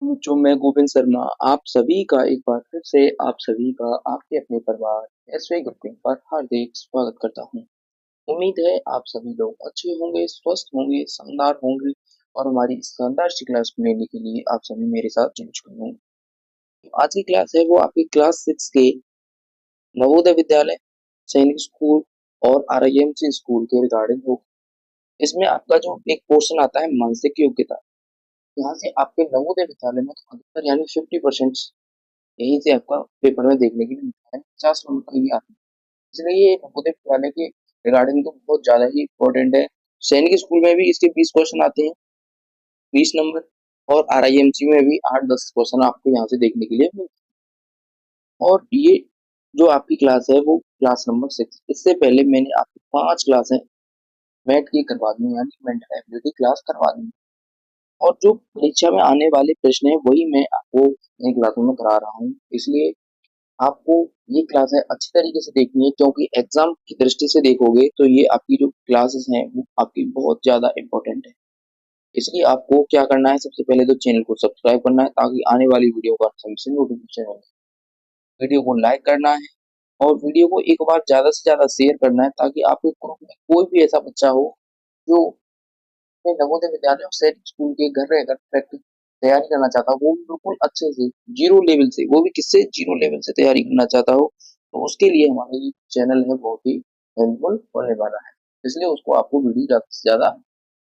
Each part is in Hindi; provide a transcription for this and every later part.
जो मैं गोविंद शर्मा आप सभी का एक बार फिर से आप सभी का आपके अपने परिवार एसवे ग्रुपिंग पर हार्दिक स्वागत करता हूं। उम्मीद है आप सभी लोग अच्छे होंगे, स्वस्थ होंगे, शानदार होंगे और हमारी इस शानदार सी क्लास को लेने के लिए आप सभी मेरे साथ जुड़ चुके होंगे। तो आज की क्लास है वो आपकी क्लास 6 के नवोदय विद्यालय, सैनिक स्कूल और आरआईएमसी स्कूल के रिगार्डिंग हो। इसमें आपका जो एक पोर्शन आता है मानसिक योग्यता, यहाँ से आपके नवोदय विद्यालय में अधिकतर यानी 50% यहीं से आपका पेपर में देखने के लिए मिलता है। 50 नंबर का ये आता है, इसलिए ये नवोदय विद्यालय के रिगार्डिंग तो बहुत ज्यादा ही इम्पोर्टेंट है। सैनिक स्कूल में भी इसके 20 क्वेश्चन आते हैं, 20 नंबर, और आरआईएमसी में भी 8-10 क्वेश्चन आपको यहाँ से देखने के लिए मिलते हैं। और ये जो आपकी क्लास है वो क्लास नंबर 6। इससे पहले मैंने आपको 5 क्लास है मैथ की करवा दी, यानी मेंटल एबिलिटी क्लास करवा दी। और जो परीक्षा में आने वाले प्रश्न है वही मैं आपको इन क्लासों में करा रहा हूँ। इसलिए आपको ये क्लास है अच्छी तरीके से देखनी है, क्योंकि एग्जाम की दृष्टि से देखोगे तो ये आपकी जो क्लासेस हैं वो आपकी बहुत ज्यादा इम्पोर्टेंट है। इसलिए आपको क्या करना है, सबसे पहले तो चैनल को सब्सक्राइब करना है ताकि आने वाली वीडियो का सबसे नोटिफिकेशन हो। वीडियो को लाइक करना है और वीडियो को एक बार ज्यादा से ज्यादा शेयर करना है ताकि आपके ग्रुप में कोई भी ऐसा बच्चा हो जो अपने नवोदय विद्यालय और सैनिक स्कूल के घर रहकर प्रैक्टिस तैयारी करना चाहता हो, वो भी बिल्कुल अच्छे से जीरो लेवल से, वो भी किससे जीरो लेवल से तैयारी करना चाहता हो, तो उसके लिए हमारा ये चैनल है बहुत ही हेल्पफुल होने वाला है। इसलिए उसको आपको वीडियो ज्यादा से ज्यादा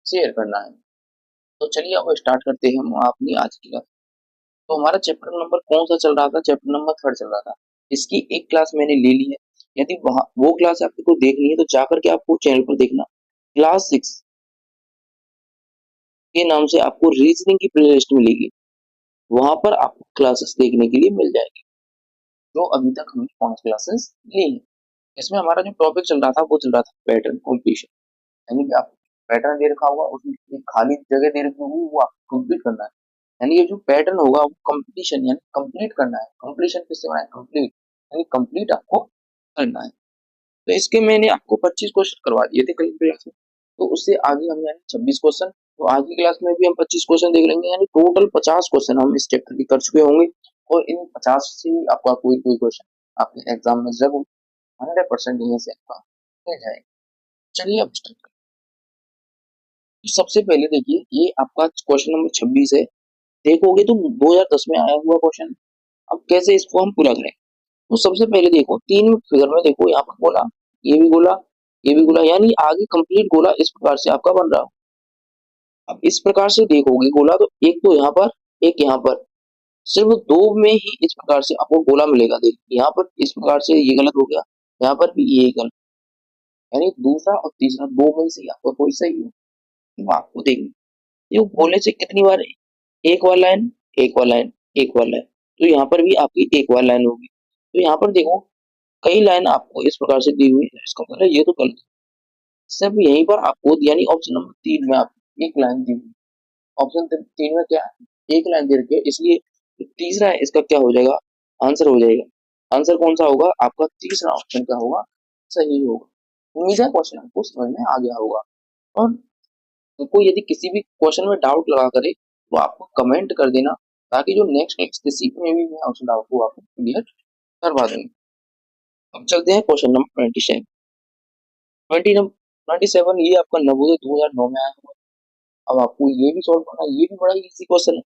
शेयर करना है। तो चलिए अब स्टार्ट करते हैं हम अपनी आज की क्लास। तो हमारा चैप्टर नंबर कौन सा चल रहा था, चैप्टर नंबर 3 चल रहा था। इसकी एक क्लास मैंने ले ली है। यदि वहां वो क्लास आपको देखनी है तो जाकर के आपको चैनल पर देखना, क्लास 6 के नाम से आपको रीजनिंग की प्लेलिस्ट मिलेगी। वहां पर आपको क्लासेस देखने के लिए मिल जाएगी, जो अभी तक हमने 5 क्लासेस ली हैं। इसमें हमारा जो टॉपिक चल रहा था वो चल रहा था पैटर्न कॉम्प्लीशन, यानी कि आप पैटर्न दे रखा होगा, उसमें एक खाली जगह दे रखी होगी, वो आपको कंप्लीट करना है। यानी ये जो पैटर्न होगा वो कंप्लीशन यानी कंप्लीट करना है। कंप्लीशन किससे बना है, कंप्लीट, यानी कंप्लीट आपको करना है। तो इसके मैंने आपको 25 क्वेश्चन करवा दिए थे कल क्लास में, तो उससे आगे हम यानी 26 क्वेश्चन, तो आज की क्लास में भी हम 25 क्वेश्चन देख लेंगे, यानी टोटल 50 क्वेश्चन हम इस चैप्टर के कर चुके होंगे। और इन 50 से आपका कोई कोई क्वेश्चन आपके एग्जाम में जरूर 100% यहीं से आपका मिल जाएगा। चलिए अब स्टार्ट करते हैं। सबसे पहले देखिए, ये आपका क्वेश्चन नंबर 26 है। देखोगे तो 2010 में आया हुआ क्वेश्चन। अब कैसे इसको हम पूरा करें, तो सबसे पहले देखो तीन फिगर में, देखो यहाँ पर गोला, ये भी गोला, ये भी गोला, यानी आगे कंप्लीट गोला इस प्रकार से आपका बन रहा हो। अब इस प्रकार से देखोगे गोला, तो एक तो यहाँ पर, एक यहाँ पर, सिर्फ दो में ही इस प्रकार से आपको गोला मिलेगा। देख यहाँ पर इस प्रकार से ये गलत हो गया, यहाँ पर भी ये गलत, यानी दूसरा और तीसरा दो में से आपका कोई सही है। तो आपको देखिए ये गोले से कितनी बार एक बार लाइन, एक बार लाइन, एक बार लाइन, तो यहाँ पर भी आपकी एक बार लाइन होगी। तो यहाँ पर देखो कई लाइन आपको इस प्रकार से दी हुई है, इसका मतलब ये तो गलत है। सिर्फ यहीं पर आपको यानी ऑप्शन नंबर 3 में आपको एक लाइन दी हुई, ऑप्शन 3 में क्या है, एक लाइन दे रखी है, इसलिए जो तीसरा है इसका क्या हो जाएगा, आंसर हो जाएगा। आंसर कौन सा होगा, आपका तीसरा ऑप्शन क्या होगा, सही होगा। उम्मीद है क्वेश्चन आपको समझ में आ गया होगा। और आपको यदि किसी भी क्वेश्चन में डाउट लगा करे तो आपको कमेंट कर देना, ताकि जो नेक्स्ट किसी में भी मैं उस डाउट को आपको क्लियर करवा दूंगा। अब चलते हैं क्वेश्चन नंबर 27। 27 ये आपका नवोदय 2009 में आया हुआ। अब आपको ये भी सॉल्व करना है, ये भी बड़ा इजी क्वेश्चन है।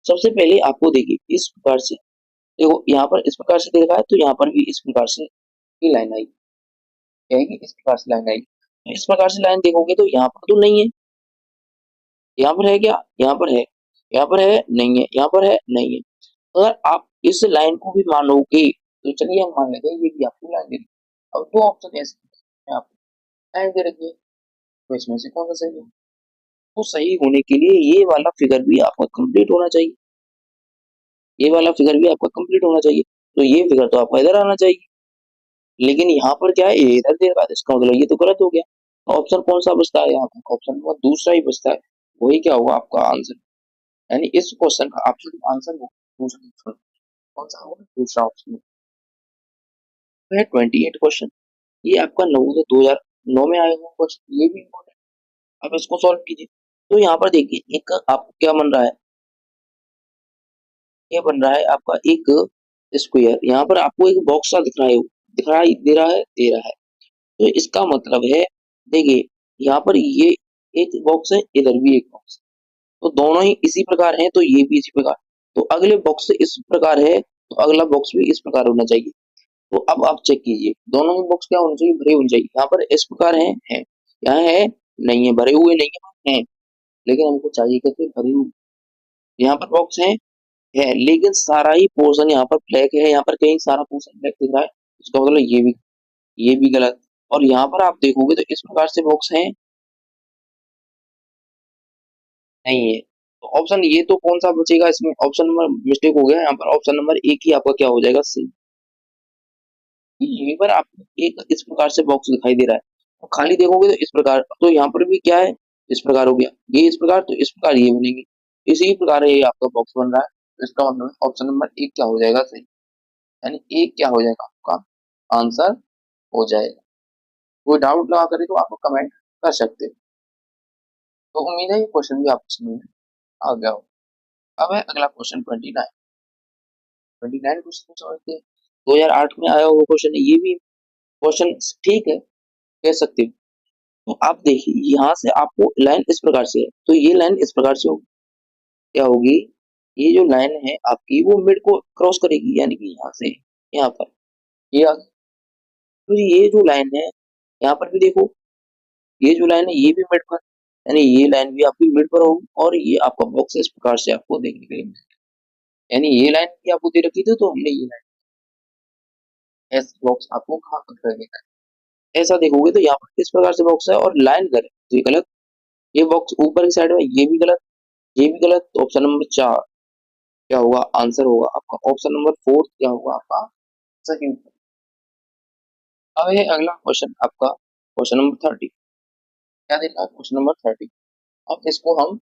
सबसे पहले आपको देखिए इस प्रकार से, देखो यहाँ पर इस प्रकार से देखा है तो यहाँ पर भी इस प्रकार से ये लाइन आई, क्या है कि इस प्रकार से लाइन आई। तो इस प्रकार से लाइन देखोगे तो यहाँ पर तो नहीं है, यहाँ पर है क्या, यहाँ पर है, यहाँ पर है नहीं है, यहाँ पर है नहीं है। अगर आप इस लाइन को भी मानोगे तो चलिए हम मान लेते हैं ये भी आपको लाइन दे रही है। अब दो ऑप्शन ऐसे हैं, आपको लाइन दे रखी है, तो इसमें से कौन सा सही है। तो सही होने के लिए ये वाला फिगर भी आपका कंप्लीट होना चाहिए, ये वाला फिगर भी आपका कंप्लीट होना चाहिए। तो ये फिगर तो आपका इधर आना चाहिए, लेकिन यहाँ पर क्या है, ये इधर दे रहा है, इसका मतलब ये तो गलत हो गया। ऑप्शन कौन सा बचता है यहाँ पर, ऑप्शन नंबर दूसरा ही बचता है, वही क्या होगा आपका आंसर। यानी इस क्वेश्चन का ऑप्शन आंसर होगा दूसरा ऑप्शन। कौन सा होगा, दूसरा ऑप्शन है। 28 क्वेश्चन, ये आपका नवोदय 2009 में आया हुआ क्वेश्चन, ये भी इम्पोर्टेंट। अब इसको सॉल्व कीजिए। तो यहाँ पर देखिए एक आपको क्या बन रहा है, ये बन रहा है आपका एक स्क्वायर। यहाँ पर आपको एक बॉक्स सा दिखाई दे रहा है। तो इसका मतलब है, देखिए यहाँ पर ये एक बॉक्स है, इधर भी एक बॉक्स, तो दोनों ही इसी प्रकार हैं, तो ये भी इसी प्रकार। तो अगले बॉक्स से इस प्रकार है, तो अगला बॉक्स भी इस प्रकार होना चाहिए। तो अब आप चेक कीजिए, दोनों ही बॉक्स क्या होने चाहिए, भरे होने चाहिए। यहाँ पर इस प्रकार है, यहाँ है, नहीं है, भरे हुए नहीं है, लेकिन हमको चाहिए कैसे, भरे हुए। यहाँ पर बॉक्स है, लेकिन सारा ही पोर्शन यहाँ पर ब्लैक है, यहाँ पर कहीं सारा पोर्शन ब्लैक दिख रहा है, इसका मतलब ये भी गलत। और यहाँ पर आप देखोगे तो इस प्रकार से बॉक्स है, नहीं है। तो ऑप्शन ये तो कौन सा बचेगा इसमें, ऑप्शन नंबर मिस्टेक हो गया यहाँ पर, ऑप्शन नंबर एक ही आपका क्या हो जाएगा, सी। यहीं पर आपको एक इस प्रकार से बॉक्स दिखाई दे रहा है, और खाली देखोगे तो इस प्रकार, तो यहाँ पर भी क्या है, इस प्रकार हो गया, ये इस प्रकार, तो इस प्रकार ये बनेगी, इसी प्रकार ये आपका बॉक्स बन रहा है। तो इसका मतलब ऑप्शन नंबर एक क्या हो जाएगा, सही, यानी एक क्या हो जाएगा आपका आंसर हो जाएगा। कोई डाउट लगा करे तो आप कमेंट कर सकते हो। तो उम्मीद है ये क्वेश्चन भी आपको समझ में आ गया हो। अब है अगला क्वेश्चन 29। 29 क्वेश्चन समझते हैं। 2008 में आया हुआ क्वेश्चन है, ये भी क्वेश्चन ठीक है, कह सकते हो। तो आप देखिए, यहाँ से आपको लाइन इस प्रकार से है, तो ये लाइन इस प्रकार से होगी, क्या होगी, ये जो लाइन है आपकी वो मिड को क्रॉस करेगी, यानी कि यहाँ से यहाँ पर ये आ गई। तो ये जो लाइन है, यहाँ पर भी देखो, ये जो लाइन है ये भी मिड पर, यानी ये लाइन भी आपकी मिड पर होगी, और ये आपका बॉक्स इस प्रकार से आपको देखने के लिए मिलेगा। यानी ये लाइन भी आपको दे रखी थी, तो हमने ये लाइन एस बॉक्स आपको कहाँ पर कर देना है, ऐसा देखोगे तो यहाँ पर किस प्रकार से बॉक्स है और लाइन गलत, तो ये गलत। ये बॉक्स ऊपर की साइड में, ये भी गलत, ये भी गलत। तो ऑप्शन नंबर 4 क्या होगा, आंसर होगा आपका ऑप्शन नंबर 4 क्या होगा आपका सही उत्तर। अब है अगला क्वेश्चन आपका, क्वेश्चन नंबर 30। क्या दे रहा है, क्वेश्चन नंबर 30। अब इसको हम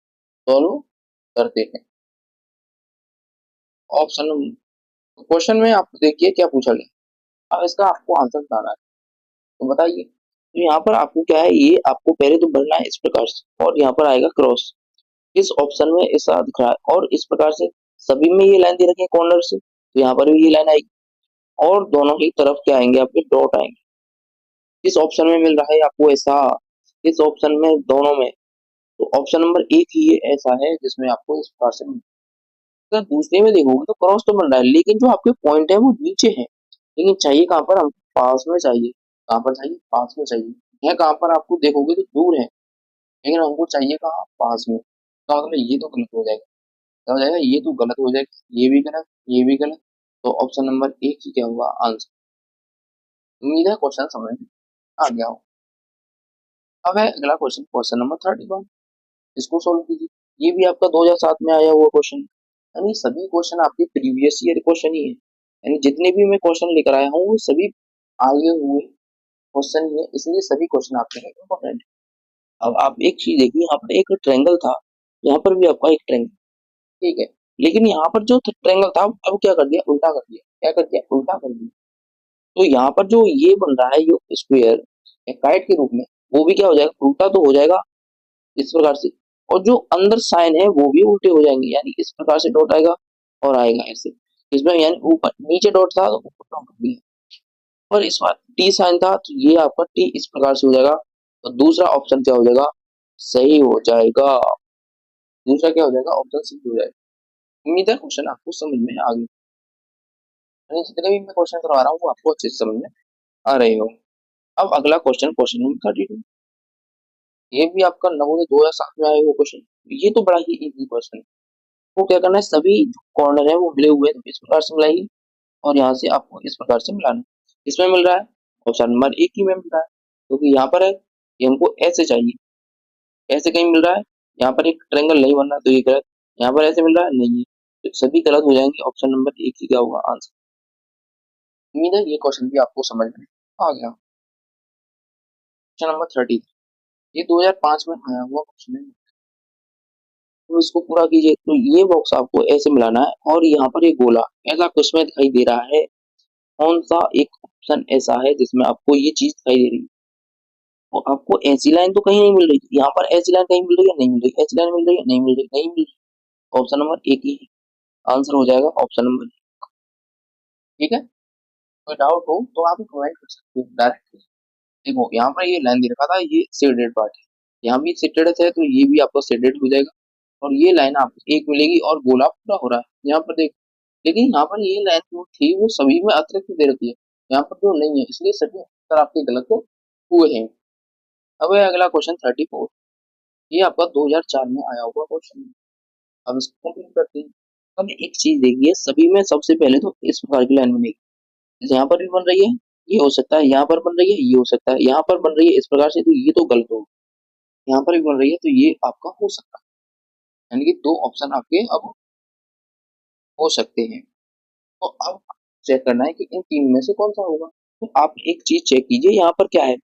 सॉल्व करते हैं। ऑप्शन क्वेश्चन में आप देखिए क्या पूछा गया, अब इसका आपको आंसर बताना है, तो बताइए। तो यहाँ पर आपको क्या है, ये आपको पहले तो भरना है इस प्रकार से, और यहाँ पर आएगा क्रॉस, इस ऑप्शन में ऐसा दिख रहा है, और इस प्रकार से सभी में ये लाइन दे रखी है कॉर्नर से, तो यहाँ पर भी ये लाइन आएगी, और दोनों की तरफ क्या आएंगे, आपके डॉट आएंगे। इस ऑप्शन में मिल रहा है आपको ऐसा, इस ऑप्शन में दोनों में, तो ऑप्शन नंबर एक ही ये ऐसा है जिसमें आपको इस प्रकार से अगर दूसरे में देखोगे तो क्रॉस तो बन रहा है, लेकिन जो आपके पॉइंट है वो नीचे है, लेकिन चाहिए कहाँ पर, हम पास में चाहिए, कहाँ पर चाहिए, पास में चाहिए। है कहाँ पर, आपको देखोगे तो दूर है, लेकिन हमको चाहिए कहाँ, पास में। तो मतलब ये तो गलत हो जाएगा, क्या हो जाएगा, ये तो गलत हो जाएगा, ये भी गलत, ये भी गलत। तो ऑप्शन नंबर एक ही क्या होगा आंसर। उम्मीद है क्वेश्चन समझ में आ गया हो। अब है अगला क्वेश्चन, क्वेश्चन नंबर 31। इसको सोल्व कीजिए। ये भी आपका 2007 में आया हुआ क्वेश्चन, यानी सभी क्वेश्चन आपके प्रीवियस ईयर क्वेश्चन ही है, यानी जितने भी मैं क्वेश्चन लेकर आया हूँ वो सभी आए हुए क्वेश्चन ही है, इसलिए सभी क्वेश्चन आपके लिए इम्पोर्टेंट है। अब आप एक चीज देखिए, यहाँ पर एक ट्रायंगल था, यहाँ पर भी आपका एक ट्रायंगल, ठीक है, लेकिन यहाँ पर जो ट्रायंगल था अब क्या कर दिया, उल्टा कर दिया, क्या कर दिया, उल्टा कर दिया। तो यहाँ पर जो ये बन रहा है जो स्क्वायर काइट के रूप में, वो भी क्या हो जाएगा, उल्टा तो हो जाएगा इस प्रकार से, और जो अंदर साइन है वो भी उल्टे हो जाएंगे, यानी इस प्रकार से डॉट आएगा और आएगा ऐसे, इसमें यानी ऊपर नीचे डॉट था तो ऊपर डॉट भी है, और इस बार टी साइन था तो ये आपका टी इस प्रकार से हो जाएगा, तो दूसरा ऑप्शन क्या हो जाएगा, सही हो जाएगा। दूसरा क्या हो जाएगा, ऑप्शन सही हो जाएगा। उम्मीद है क्वेश्चन आपको समझ में आ गई, यानी जितने भी मैं क्वेश्चन करवा रहा हूँ वो आपको अच्छे से समझ में आ रहे हो। अब अगला क्वेश्चन, क्वेश्चन नंबर 32। ये भी आपका नवोदय 2007 में आया हुआ क्वेश्चन, ये तो बड़ा ही इजी क्वेश्चन है। वो क्या करना है, सभी कॉर्नर है वो मिले हुए हैं, तो इस प्रकार से मिलाइए, और यहाँ से आपको इस प्रकार से मिलाना है। इसमें मिल रहा है ऑप्शन नंबर एक ही में मिल रहा है, क्योंकि यहाँ पर है ये हमको ऐसे चाहिए, ऐसे कहीं मिल रहा है, यहाँ पर एक ट्रायंगल नहीं बन रहा तो ये गलत, यहाँ पर ऐसे मिल रहा है नहीं है, तो सभी गलत हो जाएंगे, ऑप्शन नंबर एक ही क्या होगा आंसर। उम्मीद है ये क्वेश्चन भी आपको समझ में आ गया। क्वेश्चन नंबर 30, ये 2005 में आया हुआ क्वेश्चन है, तो इसको पूरा कीजिए। तो ये बॉक्स आपको ऐसे मिलाना है, और यहाँ पर ये गोला ऐसा कुछ में दिखाई दे रहा है, कौन सा एक ऑप्शन ऐसा है जिसमें आपको ये चीज दिखाई दे रही है, और आपको ऐसी लाइन तो कहीं नहीं मिल रही, यहाँ पर ऐसी लाइन कहीं मिल रही है, नहीं मिल रही, ऐसी लाइन मिल रही है, नहीं मिल रही, नहीं मिल रही, ऑप्शन नंबर एक ही है। आंसर हो जाएगा ऑप्शन नंबर। ठीक है, कोई डाउट हो तो आप कमेंट कर सकते हो डायरेक्टली। देखो यहाँ पर ये लाइन दे रखा था, ये शेडेड पार्ट है, यहाँ भी शेडेड है तो ये भी आपका शेडेड हो जाएगा। और ये लाइन आपको एक मिलेगी और गोला पूरा हो रहा है यहाँ पर देखो। लेकिन यहाँ पर ये लाइन जो थी वो सभी में अतिरिक्त दे रखी है, यहाँ पर जो नहीं है, इसलिए सभी उत्तर आपके गलत हुए हैं। अब है अगला क्वेश्चन 34। ये आपका 2004 में आया हुआ क्वेश्चन। अब इसको कंप्लीट करते हैं। अब एक चीज देखिए, सभी में सबसे पहले तो इस प्रकार की लाइन बनेगी, जैसे यहाँ पर भी बन रही है, ये हो सकता है, यहाँ पर बन रही है, ये हो सकता है, यहाँ पर बन रही है इस प्रकार से, तो ये तो गलत होगा। यहाँ पर भी बन रही है तो ये आपका हो सकता है, यानी कि दो ऑप्शन आपके अब हो सकते हैं। तो अब चेक करना है कि इन तीन में से कौन सा होगा। तो आप एक चीज चेक कीजिए, यहाँ पर क्या है,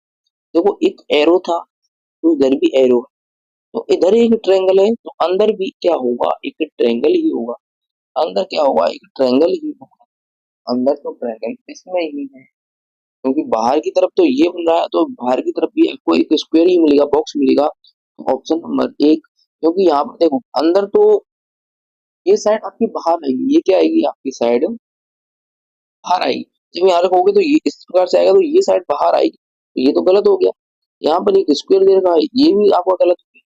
देखो एक एरो था, तो इधर भी एरो है, तो इधर एक ट्रायंगल है, तो अंदर भी क्या होगा, एक ट्रायंगल ही होगा। अंदर क्या होगा, एक ट्रायंगल ही होगा। अंदर तो ट्रायंगल इसमें ही है, क्योंकि बाहर की तरफ तो ये बन रहा है, तो बाहर की तरफ भी आपको एक स्क्वायर ही मिलेगा, बॉक्स मिलेगा। ऑप्शन नंबर एक, क्योंकि यहाँ पर देखो अंदर तो ये साइड आपकी बाहर आएगी, ये क्या आएगी आपकी साइड बाहर आएगी। जब यहाँ रखोगे तो ये इस प्रकार से आएगा, तो ये साइड बाहर आएगी, तो ये तो गलत हो गया। यहाँ पर एक स्क्वायर दे रखा है, ये भी आपका गलत हो गया।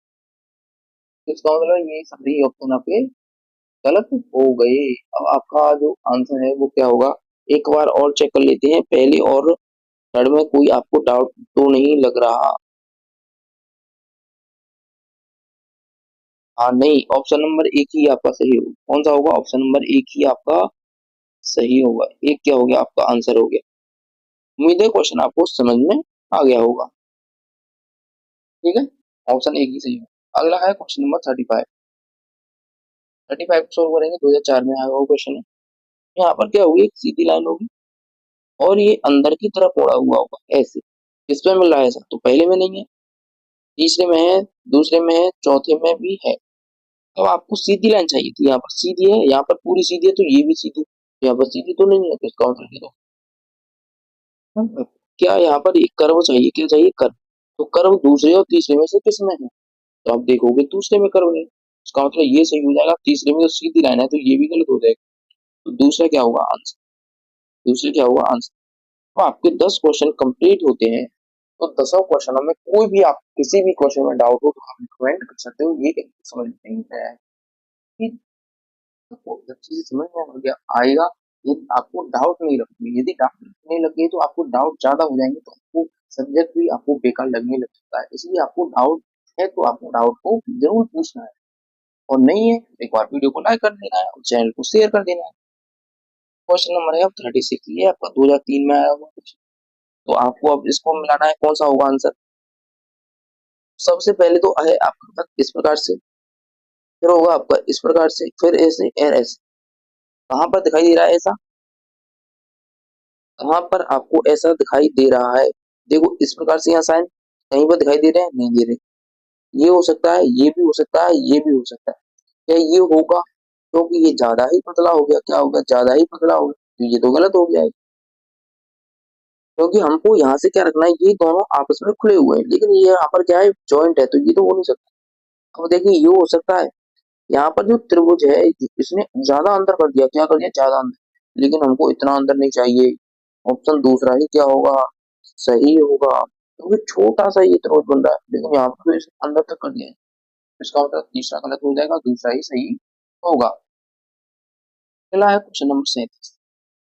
तो इसका मतलब ये सभी ऑप्शन आपके गलत हो गए। अब आपका जो आंसर है वो क्या होगा, एक बार और चेक कर लेते हैं, पहले और थर्ड में कोई आपको डाउट तो नहीं लग रहा। हाँ नहीं, ऑप्शन नंबर एक ही आपका सही होगा। कौन सा होगा, ऑप्शन नंबर एक ही आपका सही होगा। एक क्या हो गया आपका आंसर हो गया। उम्मीद है क्वेश्चन आपको समझ में आ गया होगा। ठीक है, ऑप्शन एक ही सही है। अगला है क्वेश्चन नंबर 35। 35 को सोल्व करेंगे, 2004 में आया हुआ क्वेश्चन है। यहाँ पर क्या होगी, एक सीधी लाइन होगी और ये अंदर की तरफ मुड़ा हुआ होगा ऐसे। किसमें मिल रहा है ऐसा, तो पहले में नहीं है, तीसरे में है, दूसरे में है, चौथे में भी है। अब आपको सीधी लाइन चाहिए थी, यहाँ पर सीधी है, यहाँ पर पूरी सीधी है, तो ये भी सीधी, यहाँ पर सीधी तो नहीं है, तो इसका आंसर क्या होगा? क्या यहाँ पर एक कर्व चाहिए, क्या चाहिए कर्व, तो कर्व दूसरे और तीसरे में से किस में है, तो आप देखोगे दूसरे में कर्व है, इसका मतलब ये सही हो जाएगा। तीसरे में तो सीधी लाइन है, तो ये भी गलत हो जाएगा, तो दूसरा क्या होगा आंसर, दूसरे क्या होगा आंसर। तो आपके 10 क्वेश्चन कंप्लीट होते हैं। तो 10 क्वेश्चनों में कोई भी आप किसी भी क्वेश्चन में डाउट हो तो आप कमेंट कर सकते हो। ये समझ नहीं आया है कि आपको जब चीजें समझ में आ गया आएगा, ये आपको डाउट नहीं लगती। यदि डाउट नहीं लगे तो आपको डाउट ज्यादा हो जाएंगे, तो आपको सब्जेक्ट भी आपको बेकार लगने लग सकता है। इसलिए आपको डाउट है तो आपको डाउट को जरूर पूछना है, और नहीं है तो एक बार वीडियो को लाइक कर देना है और चैनल को शेयर कर देना है। क्वेश्चन नंबर है अब 36, ये आपका 2003 में आया हुआ क्वेश्चन। तो आपको अब इसको मिलाना है, कौन सा होगा आंसर। सबसे पहले तो है आपका इस प्रकार से, फिर होगा आपका इस प्रकार से, फिर ऐसे और ऐसे। कहाँ पर दिखाई दे रहा है ऐसा, कहाँ पर आपको ऐसा दिखाई दे रहा है, देखो इस प्रकार से यहाँ साइन कहीं पर दिखाई दे रहे हैं, नहीं दे रहे। ये हो सकता है, ये भी हो सकता है, ये भी हो सकता है। क्या ये होगा, क्योंकि ये ज्यादा ही पतला हो गया, क्या होगा ज्यादा ही पतला हो गया, तो ये तो गलत हो गया है। क्योंकि हमको यहाँ से क्या रखना है, ये दोनों आपस में खुले हुए हैं, लेकिन ये यहाँ पर क्या है जॉइंट है, तो ये तो हो नहीं सकता। अब देखिए ये हो सकता है, यहाँ पर जो त्रिभुज है इसने ज्यादा अंदर कर दिया, क्या कर दिया ज्यादा अंदर, लेकिन हमको इतना अंदर नहीं चाहिए। ऑप्शन दूसरा ही क्या होगा, सही होगा, क्योंकि छोटा सा ये त्रिभुज बन रहा है, लेकिन यहाँ पर तो इसे अंदर तक कर दिया है। इसका मतलब तीसरा गलत हो जाएगा, दूसरा ही सही होगा। अगला है क्वेश्चन नंबर 37।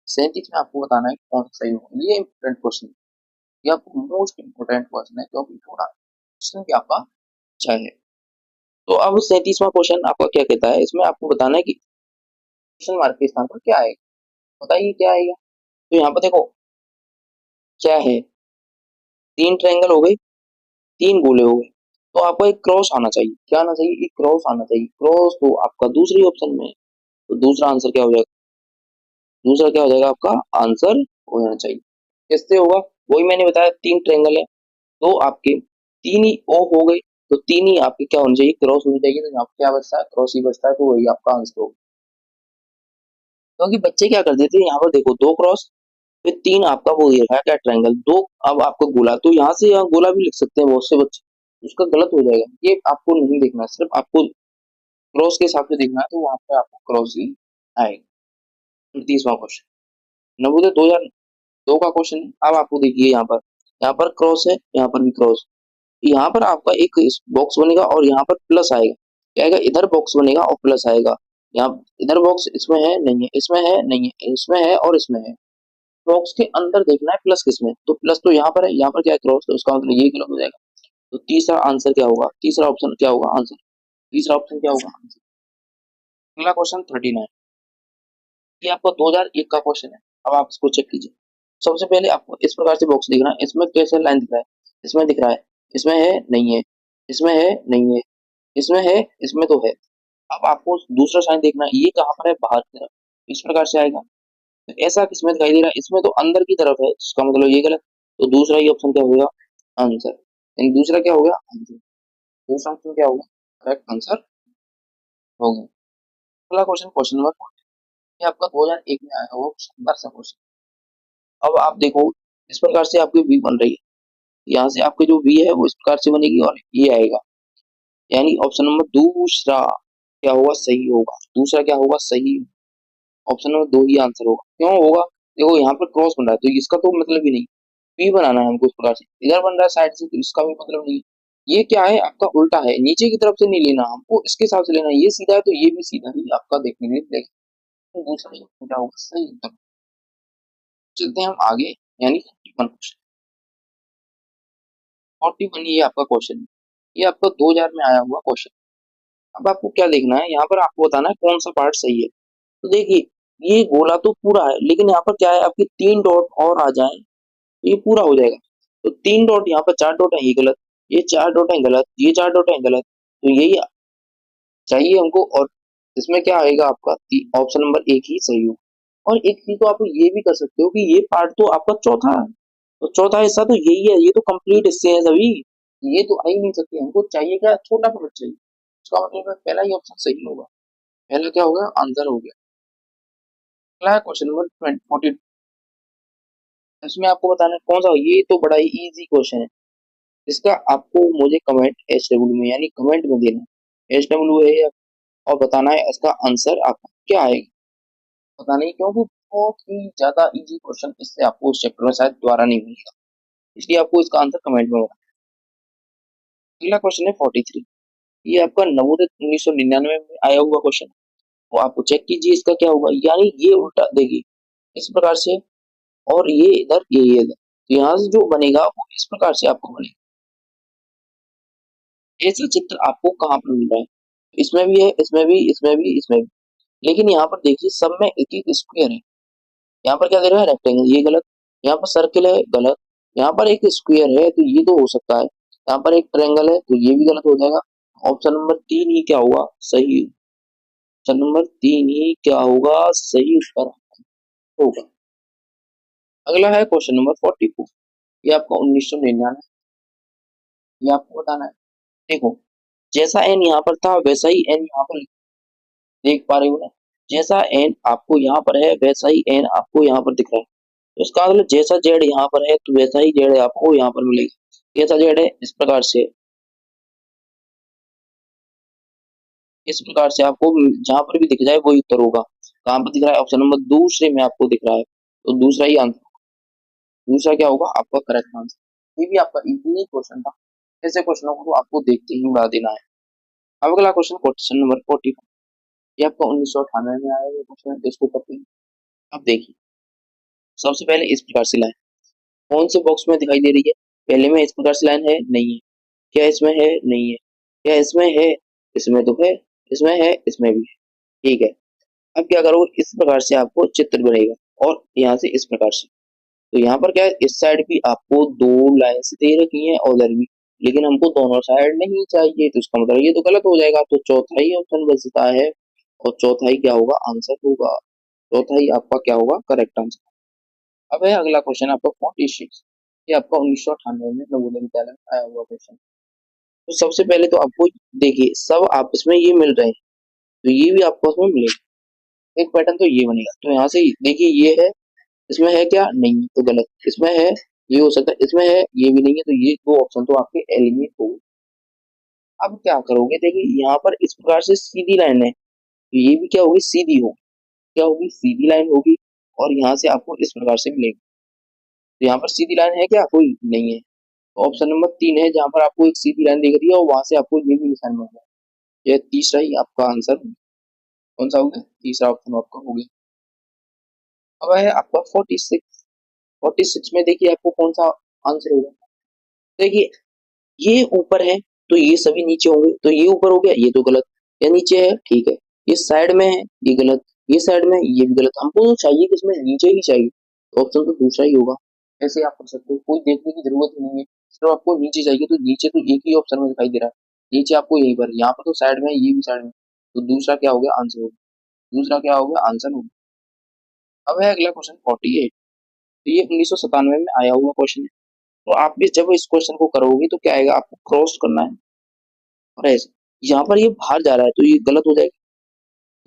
37 में आपको बताना है कौन सा सही होगा। ये इंपॉर्टेंट क्वेश्चन है, ये आपको मोस्ट इंपोर्टेंट क्वेश्चन है, क्योंकि थोड़ा क्वेश्चन भी आपका अच्छा है। तो अब 37वां क्वेश्चन आपका क्या कहता है, इसमें आपको बताना है कि क्वेश्चन मार्क के स्थान पर क्या आएगा, बताइए क्या आएगा। तो यहाँ पर देखो क्या है, तीन ट्रायंगल हो गए, तीन गोले हो गए, तो आपको एक क्रॉस आना चाहिए, क्या आना चाहिए, एक क्रॉस आना चाहिए। क्रॉस तो आपका दूसरी ऑप्शन में है, तो दूसरा आंसर क्या हो जाएगा, दूसरा क्या हो जाएगा आपका आंसर हो जाना चाहिए। किससे होगा, वही मैंने बताया, तीन ट्रायंगल है, तो आपके तीन ही ओ हो गए, तो तीन ही आपके क्या होना चाहिए, क्रॉस होनी चाहिए। तो यहाँ पे क्या बचता है, क्रॉस ही बचता है, तो वही आपका आंसर होगा। क्योंकि बच्चे क्या कर देते हैं, यहाँ पर देखो दो क्रॉस, फिर तीन आपका वो ये रखा है क्या ट्रायंगल, दो अब आपका गोला, तो यहाँ से यहाँ गोला भी लिख सकते हैं बहुत से बच्चे, उसका गलत हो जाएगा। ये आपको नहीं देखना है, सिर्फ आपको क्रॉस के हिसाब से देखना है, तो वहां पे आपको क्रॉस ही आएगा। 38वां क्वेश्चन नवोदय 2002 का क्वेश्चन है। अब आपको देखिए यहाँ पर क्रॉस है, यहाँ पर भी क्रॉस। यहाँ पर आपका एक बॉक्स बनेगा और यहाँ पर प्लस आएगा। क्या आएगा? इधर बॉक्स बनेगा और प्लस आएगा। यहाँ इधर बॉक्स इसमें है नहीं है, इसमें है नहीं है, इसमें है और इसमें है। बॉक्स के अंदर देखना है प्लस किसमें, तो प्लस तो यहाँ पर है, यहाँ पर क्या है? क्रॉस, तो इसका मतलब ये गलत हो जाएगा। तो तीसरा आंसर क्या होगा? तीसरा ऑप्शन क्या होगा आंसर? तीसरा ऑप्शन क्या होगा आंसर? अगला क्वेश्चन 39, ये आपका 2001 का क्वेश्चन है। अब आप इसको चेक कीजिए। सबसे पहले आपको इस प्रकार से बॉक्स दिख रहा है, इसमें कैसे लाइन दिख रहा है? इसमें दिख रहा है, इसमें है नहीं है, इसमें है नहीं है, इसमें है, इसमें तो है। अब आपको दूसरा साइन देखना है, ये कहाँ पर है? बाहर की तरफ। इस प्रकार से आएगा। तो ऐसा किसमें दिखाई दे रहा है? इसमें तो अंदर की तरफ है, इसका मतलब ये गलत। तो दूसरा ही ऑप्शन क्या होगा आंसर? यानी दूसरा क्या होगा आंसर? दूसरा ऑप्शन क्या होगा करेक्ट आंसर होगा। अगला क्वेश्चन, क्वेश्चन नंबर 40, ये आपका 2001 में आया हुआ शानदार सा क्वेश्चन। अब आप देखो, इस प्रकार से आपकी वी बन रही है, यहाँ से आपकी जो वी है वो इस प्रकार से बनेगी और ये आएगा। यानी ऑप्शन नंबर दूसरा क्या होगा? सही होगा। दूसरा क्या होगा? सही। ऑप्शन नंबर 2 ही आंसर होगा। क्यों होगा? देखो यहाँ पर क्रॉस बन रहा है तो इसका तो मतलब ही नहीं। वी बनाना है हमको इस प्रकार से, इधर बन रहा है साइड से तो इसका भी मतलब नहीं। ये क्या है? आपका उल्टा है, नीचे की तरफ से नहीं लेना हमको, इसके हिसाब से लेना है। ये सीधा है तो ये भी सीधा ही आपका देखने के लिए मिलेगा। तो दूसरा ही क्या होगा? सही उत्तर। चलते हैं हम आगे, यानी 41 क्वेश्चन। 41 ये आपका क्वेश्चन है, ये आपका 2000 में आया हुआ क्वेश्चन। अब आपको क्या देखना है? यहाँ पर आपको बताना है कौन सा पार्ट सही है। तो देखिए, ये गोला तो पूरा है, लेकिन यहाँ पर क्या है? आपके 3 डॉट और आ जाए तो ये पूरा हो जाएगा। तो 3 डॉट, यहाँ पर 4 डॉट है, ये गलत। ये 4 डॉट है गलत, ये 4 डॉट है गलत। तो यही चाहिए हमको। और इसमें क्या आएगा आपका? ऑप्शन नंबर 1 ही सही हो। और एक चीज तो आप ये भी कर सकते हो कि ये पार्ट तो आपका चौथा है, तो चौथा हिस्सा तो यही है, ये तो कंप्लीट हिस्से हैं सभी। ये तो आ ही नहीं सकते, हमको चाहिए क्या? छोटा पार्ट चाहिए। इसका मतलब पहला ही ऑप्शन सही होगा। पहला क्या होगा आंसर हो गया। अगला है क्वेश्चन नंबर 42, इसमें आपको बताना है कौन सा। ये तो बड़ा ही इजी क्वेश्चन है, इसका आपको मुझे कमेंट एच डब्ल्यू में, यानी कमेंट में देना है एच डब्ल्यू है, और बताना है इसका आंसर आपका क्या आएगा। पता नहीं क्यों, कि बहुत ही ज्यादा इजी क्वेश्चन, इससे आपको उस चैप्टर में शायद दोबारा नहीं मिलेगा, इसलिए आपको इसका आंसर कमेंट में बताना है। अगला क्वेश्चन है 43, ये आपका नवोदय 1999 में आया हुआ क्वेश्चन। तो आपको चेक कीजिए इसका क्या होगा। यानी ये उल्टा देखिए इस प्रकार से, और ये इधर, ये इधर, तो यहाँ से जो बनेगा वो इस प्रकार से आपको बनेगा। ऐसा चित्र आपको कहाँ पर मिल रहा है? इसमें भी है, इसमें भी, इसमें भी, इसमें भी। लेकिन यहाँ पर देखिए सब में एक एक स्क्वायर है। यहाँ पर क्या दे रहा है? रेक्टेंगल, ये गलत। यहाँ पर सर्किल है, गलत। यहाँ पर एक स्क्वायर है तो ये तो हो सकता है। यहाँ पर एक ट्रायंगल है तो ये भी गलत हो जाएगा। ऑप्शन नंबर 3 ही क्या होगा? सही। ऑप्शन नंबर 3 ही क्या होगा? सही उत्तर होगा। अगला है क्वेश्चन नंबर 44, ये आपका 1999, ये आपको बताना है। देखो, जैसा एन यहाँ पर था वैसा ही एन यहाँ पर, देख पा रहे हो ना? जैसा एन आपको यहाँ पर है वैसा ही एन आपको यहाँ पर दिख रहा है। तो इसका मतलब जैसा जेड यहाँ पर है तो वैसा ही जेड आपको यहाँ पर मिलेगा। कैसा जेड है? इस प्रकार से, इस प्रकार से आपको जहां पर भी दिख जाए वही उत्तर होगा। कहाँ पर दिख रहा है? ऑप्शन नंबर दूसरे में आपको दिख रहा है, तो दूसरा ही आंसर। दूसरा क्या होगा आपका करेक्ट आंसर। ये भी आपका इजी क्वेश्चन था। ऐसे क्वेश्चनों को तो आपको देखते ही बढ़ा देना है। अब अगला क्वेश्चन, क्वेश्चन नंबर 45, ये आपका 1998 में आया हुआ क्वेश्चन है, इसको करते हैं। अब देखिए, सबसे पहले इस प्रकार से लाइन कौन से बॉक्स में दिखाई दे रही है? पहले में इस प्रकार से लाइन है नहीं है, क्या इसमें है? नहीं है, क्या इसमें है? इसमें तो है, इसमें है, इसमें भी है। ठीक है, अब क्या करो, इस प्रकार से आपको चित्र बनेगा और यहाँ से इस प्रकार से। तो यहाँ पर क्या है? इस साइड भी आपको दो लाइन्स दे रखी हैं और उधर भी, लेकिन हमको दोनों साइड नहीं चाहिए, तो इसका मतलब ये तो गलत हो जाएगा। तो चौथा ही ऑप्शन बचता है, और चौथा ही क्या होगा? आंसर होगा। चौथा ही आपका क्या होगा? Correct answer. अब है अगला क्वेश्चन आपका 46, ये आपका 1998 में नवोदय विद्यालय में आया हुआ क्वेश्चन। तो सबसे पहले तो आपको देखिए सब आपस में ये मिल रहे हैं, तो ये भी आपको उसमें मिलेगा। एक पैटर्न तो ये बनेगा। तो यहाँ से देखिए ये है, इसमें है क्या? नहीं है, तो गलत। इसमें है, ये हो सकता है, इसमें है, ये भी नहीं है, तो ये दो ऑप्शन तो आपके एलिमिनेट हो गए। अब क्या करोगे? देखिए यहाँ पर इस प्रकार से सीधी लाइन है, तो ये भी क्या होगी? सीधी होगी। क्या होगी, सीधी लाइन होगी और यहाँ से आपको इस प्रकार से मिलेगी। तो यहाँ पर सीधी लाइन है क्या, कोई नहीं है। तो ऑप्शन नंबर 3 है जहाँ पर आपको एक सीधी लाइन दिख रही है और वहां से आपको ये भी निशान मिल रहा है। यह तीसरा ही आपका आंसर होगा। कौन सा हो गया, तीसरा ऑप्शन आपका हो गया। अब है आपका 46। 46 में देखिए आपको कौन सा आंसर होगा। देखिए ये ऊपर है तो ये सभी नीचे होंगे, तो ये ऊपर हो गया, ये तो गलत। ये नीचे है, ठीक है। ये साइड में है, ये गलत। ये साइड में है, ये भी गलत। हमको तो चाहिए किसमें, नीचे ही चाहिए, तो ऑप्शन तो दूसरा ही होगा। ऐसे आप कर सकते हो, कोई देखने की जरूरत ही नहीं है। सिर्फ आपको नीचे चाहिए, तो नीचे तो एक ही ऑप्शन में दिखाई दे रहा है, नीचे आपको यहीं पर, यहाँ पर तो साइड में है, ये भी साइड में, तो दूसरा क्या हो गया, आंसर होगा। दूसरा क्या हो गया, आंसर होगा। अब है अगला क्वेश्चन 48। तो ये 1997 में आया हुआ क्वेश्चन है। तो आप भी जब इस क्वेश्चन को करोगे तो क्या आएगा, आपको क्रॉस करना है और ऐसे, यहाँ पर ये बाहर जा रहा है तो ये गलत हो जाएगा।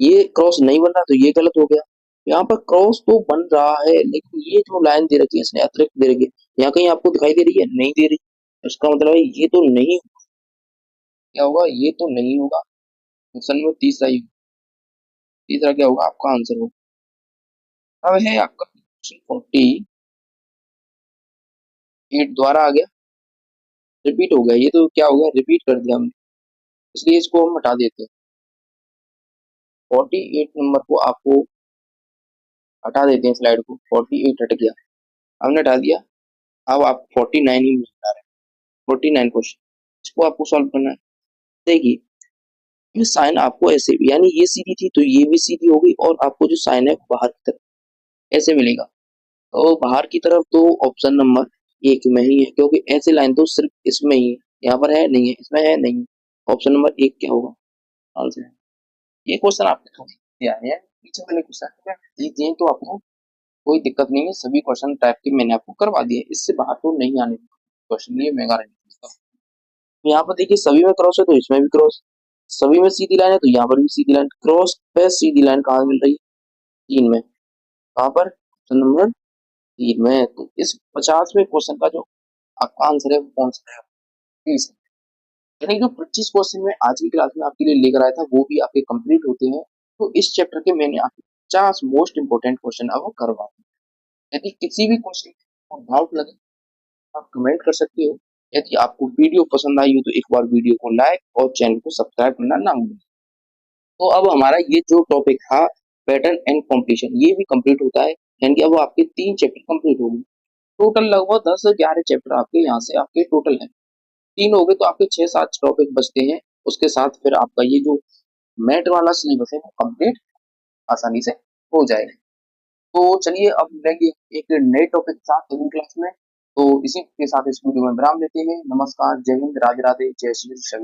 ये क्रॉस नहीं बन रहा तो ये गलत हो गया। यहाँ पर क्रॉस तो बन रहा है लेकिन ये जो लाइन दे रखी है इसने अतिरिक्त दे रखी है, यहाँ कहीं आपको दिखाई दे रही है, नहीं दे रही। इसका मतलब है ये तो नहीं, क्या होगा, ये तो नहीं होगा। ऑप्शन में तीसरा ही, तीसरा क्या होगा आपका आंसर होगा। अब है आपका क्वेश्चन 48 दोबारा आ गया, रिपीट हो गया। ये तो क्या हो गया, रिपीट कर दिया हमने, इसलिए इसको हम हटा देते हैं। 48 नंबर को आपको हटा देते हैं, स्लाइड को। 48 हट गया, हमने हटा दिया। अब आप 49 ही मिल रहा है। 49 क्वेश्चन, इसको आपको सॉल्व करना है। देखिए ये साइन आपको ऐसे, यानी ये सीधी थी तो ये भी सीधी होगी, और आपको जो साइन है बाहर की तरफ ऐसे मिलेगा। तो बाहर की तरफ तो ऑप्शन नंबर 1 में ही है, क्योंकि ऐसे लाइन तो सिर्फ इसमें ही है, यहाँ पर है नहीं है, इसमें है नहीं है। ऑप्शन नंबर 1 क्या होगा, आंसर है। ये क्वेश्चन आपने थोड़ी दिया है, पीछे वाले क्वेश्चन जीत दिए तो आपको कोई दिक्कत नहीं है। सभी क्वेश्चन टाइप के मैंने आपको करवा दिए, इससे बाहर तो नहीं आने क्वेश्चन, ये मैं गारंटी देता हूँ। यहाँ पर देखिए सभी में क्रॉस है तो इसमें भी क्रॉस, सभी में सीधी लाइन है तो यहाँ पर भी सीधी लाइन। क्रॉस पे सीधी लाइन कहाँ मिल रही है, 3 में। कहाँ पर, ऑप्शन नंबर 3 में। तो इस 50वें क्वेश्चन का जो आपका आंसर है वो कौन सा है, 30। यानी जो 25 क्वेश्चन में आज की क्लास में आपके लिए लेकर आया था वो भी आपके कंप्लीट होते हैं। तो इस चैप्टर के मैंने आपके 50 मोस्ट इंपोर्टेंट क्वेश्चन अब करवा दिए। यदि किसी भी क्वेश्चन को डाउट लगे आप कमेंट कर सकते हो। यदि आपको वीडियो पसंद आई हो तो एक बार वीडियो को लाइक और चैनल को सब्सक्राइब करना ना भूलें। तो अब हमारा ये जो टॉपिक था पैटर्न एंड कॉम्पिटिशन, ये भी कंप्लीट होता है, यानी कि अब आपके 3 चैप्टर कंप्लीट हो गए। टोटल लगभग 10 से 11 चैप्टर आपके यहाँ से आपके टोटल है। 3 हो गए तो आपके 6-7 टॉपिक बचते हैं। उसके साथ फिर आपका ये जो मैथ वाला सिलेबस है वो कंप्लीट आसानी से हो जाएगा। तो चलिए अब मिलेंगे एक नए टॉपिक के साथ अगली क्लास में। तो इसी के साथ इस वीडियो में विराम लेते हैं। नमस्कार, जय हिंद, राधे राधे, जय श्री कृष्ण।